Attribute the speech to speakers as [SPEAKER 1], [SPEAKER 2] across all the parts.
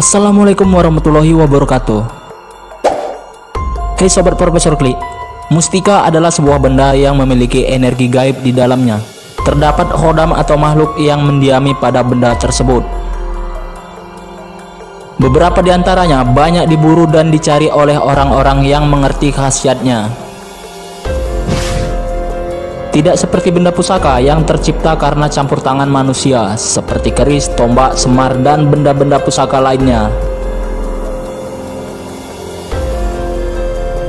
[SPEAKER 1] Assalamualaikum warahmatullahi wabarakatuh. Hey sobat Profesor Klik, mustika adalah sebuah benda yang memiliki energi gaib di dalamnya. Terdapat khodam atau makhluk yang mendiami pada benda tersebut. Beberapa di antaranya banyak diburu dan dicari oleh orang-orang yang mengerti khasiatnya. Tidak seperti benda pusaka yang tercipta karena campur tangan manusia, seperti keris, tombak, semar, dan benda-benda pusaka lainnya.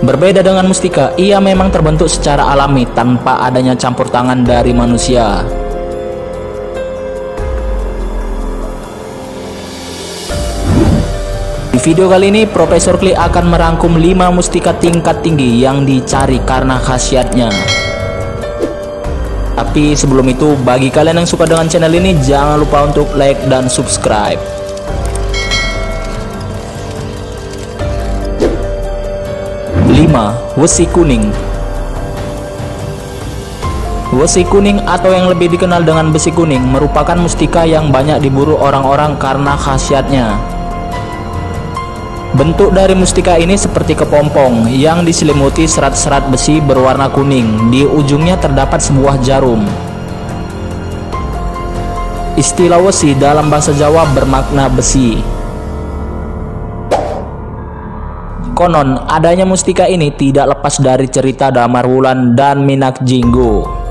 [SPEAKER 1] Berbeda dengan mustika, ia memang terbentuk secara alami tanpa adanya campur tangan dari manusia. Di video kali ini, Profesor Klik akan merangkum 5 mustika tingkat tinggi yang dicari karena khasiatnya. Tapi sebelum itu, bagi kalian yang suka dengan channel ini, jangan lupa untuk like dan subscribe. 5. Wesi kuning. Wesi kuning atau yang lebih dikenal dengan besi kuning merupakan mustika yang banyak diburu orang-orang karena khasiatnya. Bentuk dari mustika ini seperti kepompong yang diselimuti serat-serat besi berwarna kuning. Di ujungnya terdapat sebuah jarum. Istilah wesi dalam bahasa Jawa bermakna besi. Konon, adanya mustika ini tidak lepas dari cerita Damar Wulan dan Minak Jinggo.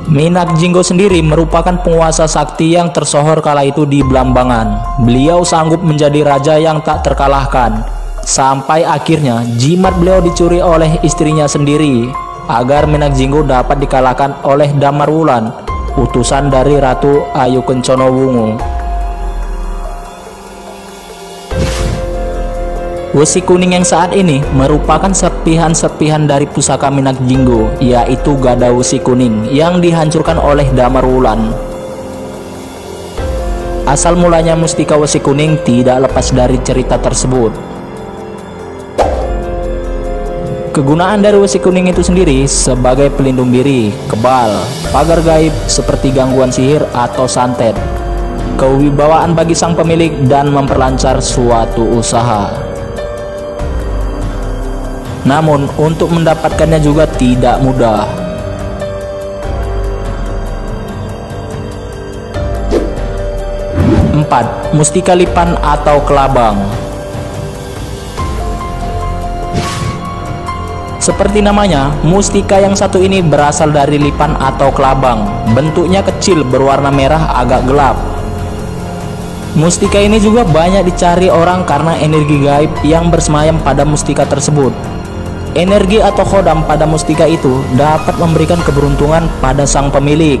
[SPEAKER 1] Minak Jinggo sendiri merupakan penguasa sakti yang tersohor kala itu di Blambangan. Beliau sanggup menjadi raja yang tak terkalahkan, sampai akhirnya jimat beliau dicuri oleh istrinya sendiri agar Minak Jinggo dapat dikalahkan oleh Damar Wulan, utusan dari Ratu Ayu Kencono Wungu. Wesi kuning yang saat ini merupakan serpihan-serpihan dari pusaka Minak Jinggo, yaitu gada wesi kuning yang dihancurkan oleh Damar Wulan. Asal mulanya mustika wesi kuning tidak lepas dari cerita tersebut. Kegunaan dari wesi kuning itu sendiri sebagai pelindung diri, kebal, pagar gaib seperti gangguan sihir atau santet, kewibawaan bagi sang pemilik, dan memperlancar suatu usaha. Namun untuk mendapatkannya juga tidak mudah. 4. Mustika lipan atau kelabang. Seperti namanya, mustika yang satu ini berasal dari lipan atau kelabang. Bentuknya kecil, berwarna merah agak gelap. Mustika ini juga banyak dicari orang karena energi gaib yang bersemayam pada mustika tersebut. Energi atau khodam pada mustika itu dapat memberikan keberuntungan pada sang pemilik.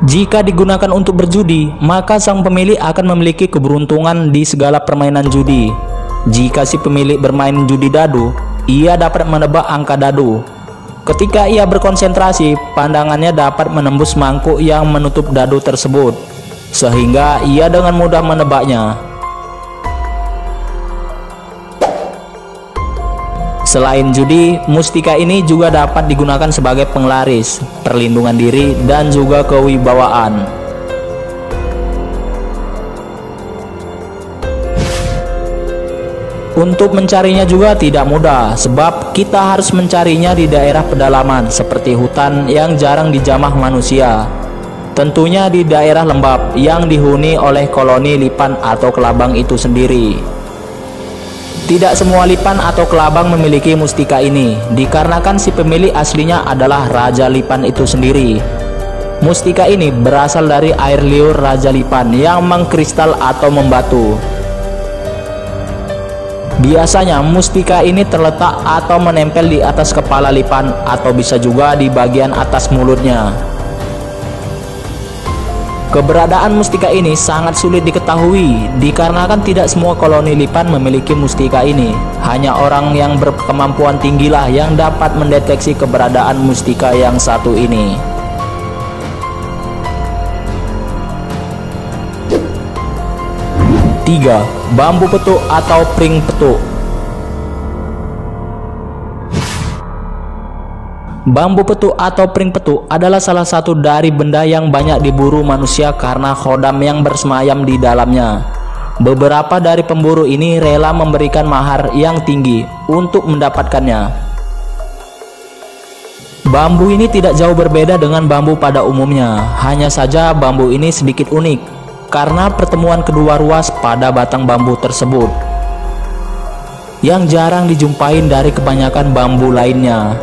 [SPEAKER 1] Jika digunakan untuk berjudi, maka sang pemilik akan memiliki keberuntungan di segala permainan judi. Jika si pemilik bermain judi dadu, ia dapat menebak angka dadu. Ketika ia berkonsentrasi, pandangannya dapat menembus mangkuk yang menutup dadu tersebut, sehingga ia dengan mudah menebaknya. Selain judi, mustika ini juga dapat digunakan sebagai penglaris, perlindungan diri, dan juga kewibawaan. Untuk mencarinya juga tidak mudah, sebab kita harus mencarinya di daerah pedalaman seperti hutan yang jarang dijamah manusia. Tentunya di daerah lembab yang dihuni oleh koloni lipan atau kelabang itu sendiri. Tidak semua lipan atau kelabang memiliki mustika ini, dikarenakan si pemilik aslinya adalah Raja Lipan itu sendiri. Mustika ini berasal dari air liur Raja Lipan yang mengkristal atau membatu. Biasanya mustika ini terletak atau menempel di atas kepala lipan atau bisa juga di bagian atas mulutnya. Keberadaan mustika ini sangat sulit diketahui dikarenakan tidak semua koloni lipan memiliki mustika ini. Hanya orang yang berkemampuan tinggilah yang dapat mendeteksi keberadaan mustika yang satu ini. 3. Bambu petuk atau pring petuk. Bambu petuk atau pring petuk adalah salah satu dari benda yang banyak diburu manusia karena khodam yang bersemayam di dalamnya. Beberapa dari pemburu ini rela memberikan mahar yang tinggi untuk mendapatkannya. Bambu ini tidak jauh berbeda dengan bambu pada umumnya, hanya saja bambu ini sedikit unik karena pertemuan kedua ruas pada batang bambu tersebut yang jarang dijumpai dari kebanyakan bambu lainnya.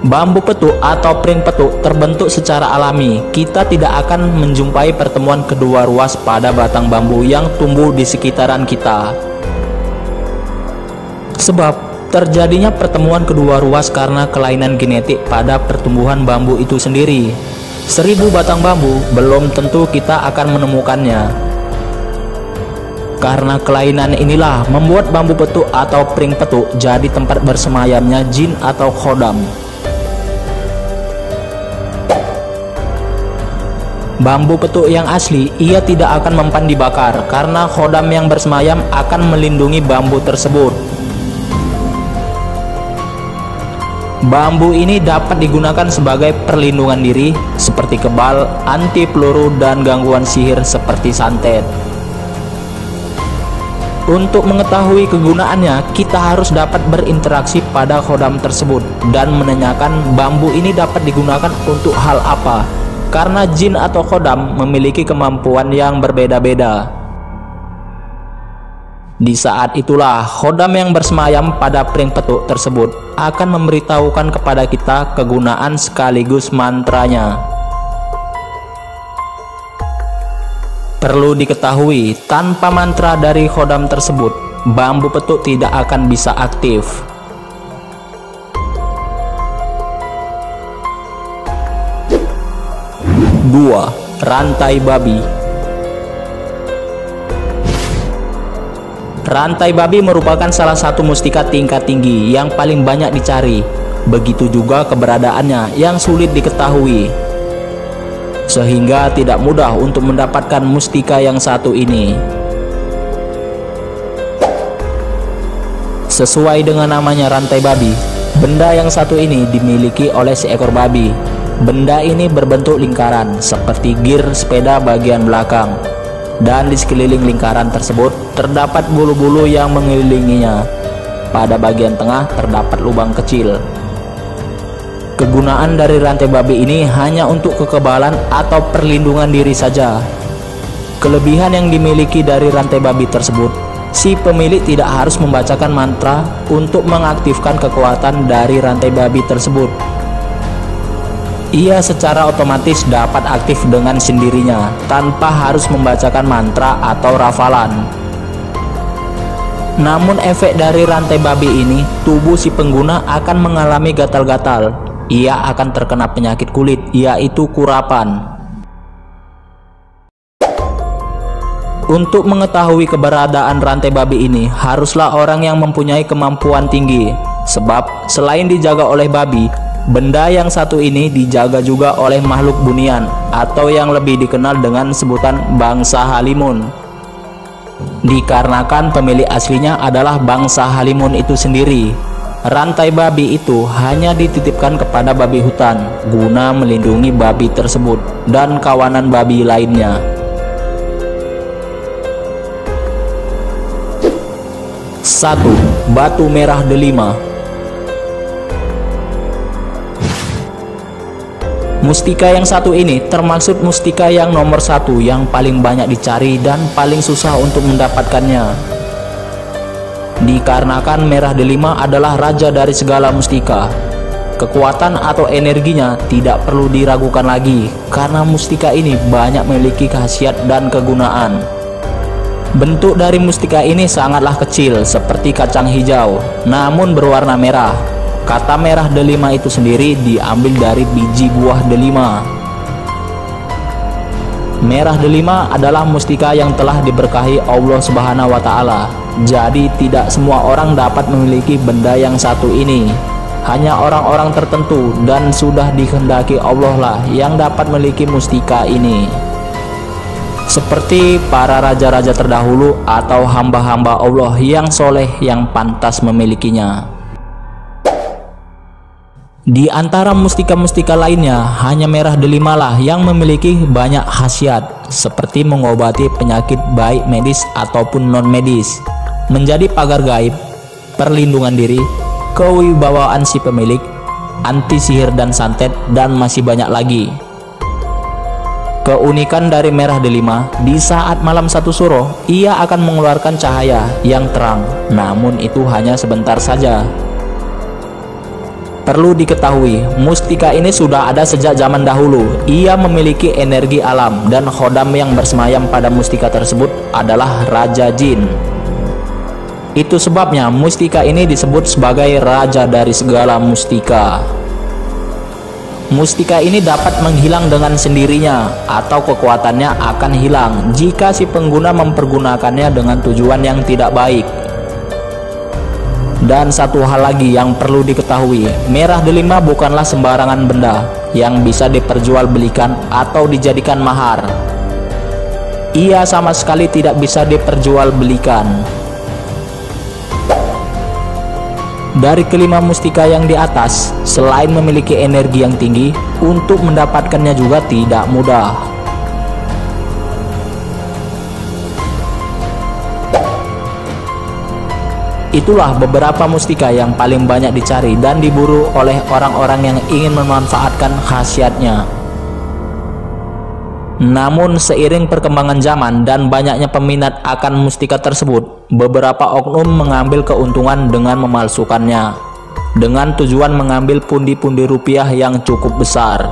[SPEAKER 1] Bambu petuk atau pring petuk terbentuk secara alami. Kita tidak akan menjumpai pertemuan kedua ruas pada batang bambu yang tumbuh di sekitaran kita. Sebab terjadinya pertemuan kedua ruas karena kelainan genetik pada pertumbuhan bambu itu sendiri. 1000 batang bambu belum tentu kita akan menemukannya. Karena kelainan inilah membuat bambu petuk atau pring petuk jadi tempat bersemayamnya jin atau khodam. Bambu petuk yang asli ia tidak akan mempan dibakar karena khodam yang bersemayam akan melindungi bambu tersebut. Bambu ini dapat digunakan sebagai perlindungan diri seperti kebal, anti peluru dan gangguan sihir seperti santet. Untuk mengetahui kegunaannya, kita harus dapat berinteraksi pada khodam tersebut dan menanyakan bambu ini dapat digunakan untuk hal apa. Karena jin atau khodam memiliki kemampuan yang berbeda-beda. Di saat itulah khodam yang bersemayam pada pring petuk tersebut akan memberitahukan kepada kita kegunaan sekaligus mantranya. Perlu diketahui, tanpa mantra dari khodam tersebut, bambu petuk tidak akan bisa aktif. Dua, rantai babi. Rantai babi merupakan salah satu mustika tingkat tinggi yang paling banyak dicari. Begitu juga keberadaannya yang sulit diketahui, sehingga tidak mudah untuk mendapatkan mustika yang satu ini. Sesuai dengan namanya rantai babi, benda yang satu ini dimiliki oleh seekor babi. Benda ini berbentuk lingkaran seperti gir sepeda bagian belakang, dan di sekeliling lingkaran tersebut terdapat bulu-bulu yang mengelilinginya. Pada bagian tengah terdapat lubang kecil. Kegunaan dari rantai babi ini hanya untuk kekebalan atau perlindungan diri saja. Kelebihan yang dimiliki dari rantai babi tersebut, si pemilik tidak harus membacakan mantra untuk mengaktifkan kekuatan dari rantai babi tersebut. Ia secara otomatis dapat aktif dengan sendirinya tanpa harus membacakan mantra atau rafalan. Namun efek dari rantai babi ini, tubuh si pengguna akan mengalami gatal-gatal. Ia akan terkena penyakit kulit, yaitu kurapan. Untuk mengetahui keberadaan rantai babi ini, haruslah orang yang mempunyai kemampuan tinggi. Sebab selain dijaga oleh babi, benda yang satu ini dijaga juga oleh makhluk bunian atau yang lebih dikenal dengan sebutan bangsa Halimun. Dikarenakan pemilik aslinya adalah bangsa Halimun itu sendiri, rantai babi itu hanya dititipkan kepada babi hutan guna melindungi babi tersebut dan kawanan babi lainnya. 1. Batu merah delima. Mustika yang satu ini termasuk mustika yang nomor 1 yang paling banyak dicari dan paling susah untuk mendapatkannya. Dikarenakan merah delima adalah raja dari segala mustika. Kekuatan atau energinya tidak perlu diragukan lagi karena mustika ini banyak memiliki khasiat dan kegunaan. Bentuk dari mustika ini sangatlah kecil seperti kacang hijau, namun berwarna merah. Kata merah delima itu sendiri diambil dari biji buah delima. Merah delima adalah mustika yang telah diberkahi Allah Subhanahu wa Ta'ala. Jadi tidak semua orang dapat memiliki benda yang satu ini. Hanya orang-orang tertentu dan sudah dikehendaki Allah lah yang dapat memiliki mustika ini. Seperti para raja-raja terdahulu atau hamba-hamba Allah yang soleh yang pantas memilikinya. Di antara mustika-mustika lainnya, hanya merah delima lah yang memiliki banyak khasiat seperti mengobati penyakit baik medis ataupun non medis, menjadi pagar gaib, perlindungan diri, kewibawaan si pemilik, anti sihir dan santet, dan masih banyak lagi. Keunikan dari merah delima, di saat malam satu suro, ia akan mengeluarkan cahaya yang terang, namun itu hanya sebentar saja. Perlu diketahui, mustika ini sudah ada sejak zaman dahulu. Ia memiliki energi alam dan khodam yang bersemayam pada mustika tersebut adalah Raja Jin. Itu sebabnya mustika ini disebut sebagai raja dari segala mustika. Mustika ini dapat menghilang dengan sendirinya atau kekuatannya akan hilang jika si pengguna mempergunakannya dengan tujuan yang tidak baik. Dan satu hal lagi yang perlu diketahui, merah delima bukanlah sembarangan benda yang bisa diperjualbelikan atau dijadikan mahar. Ia sama sekali tidak bisa diperjualbelikan. Dari kelima mustika yang di atas, selain memiliki energi yang tinggi, untuk mendapatkannya juga tidak mudah. Itulah beberapa mustika yang paling banyak dicari dan diburu oleh orang-orang yang ingin memanfaatkan khasiatnya. Namun seiring perkembangan zaman dan banyaknya peminat akan mustika tersebut, beberapa oknum mengambil keuntungan dengan memalsukannya, dengan tujuan mengambil pundi-pundi rupiah yang cukup besar.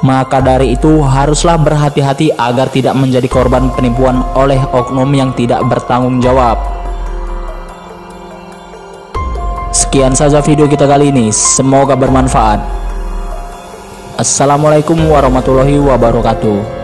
[SPEAKER 1] Maka dari itu haruslah berhati-hati agar tidak menjadi korban penipuan oleh oknum yang tidak bertanggung jawab. Sekian saja video kita kali ini, semoga bermanfaat. Assalamualaikum warahmatullahi wabarakatuh.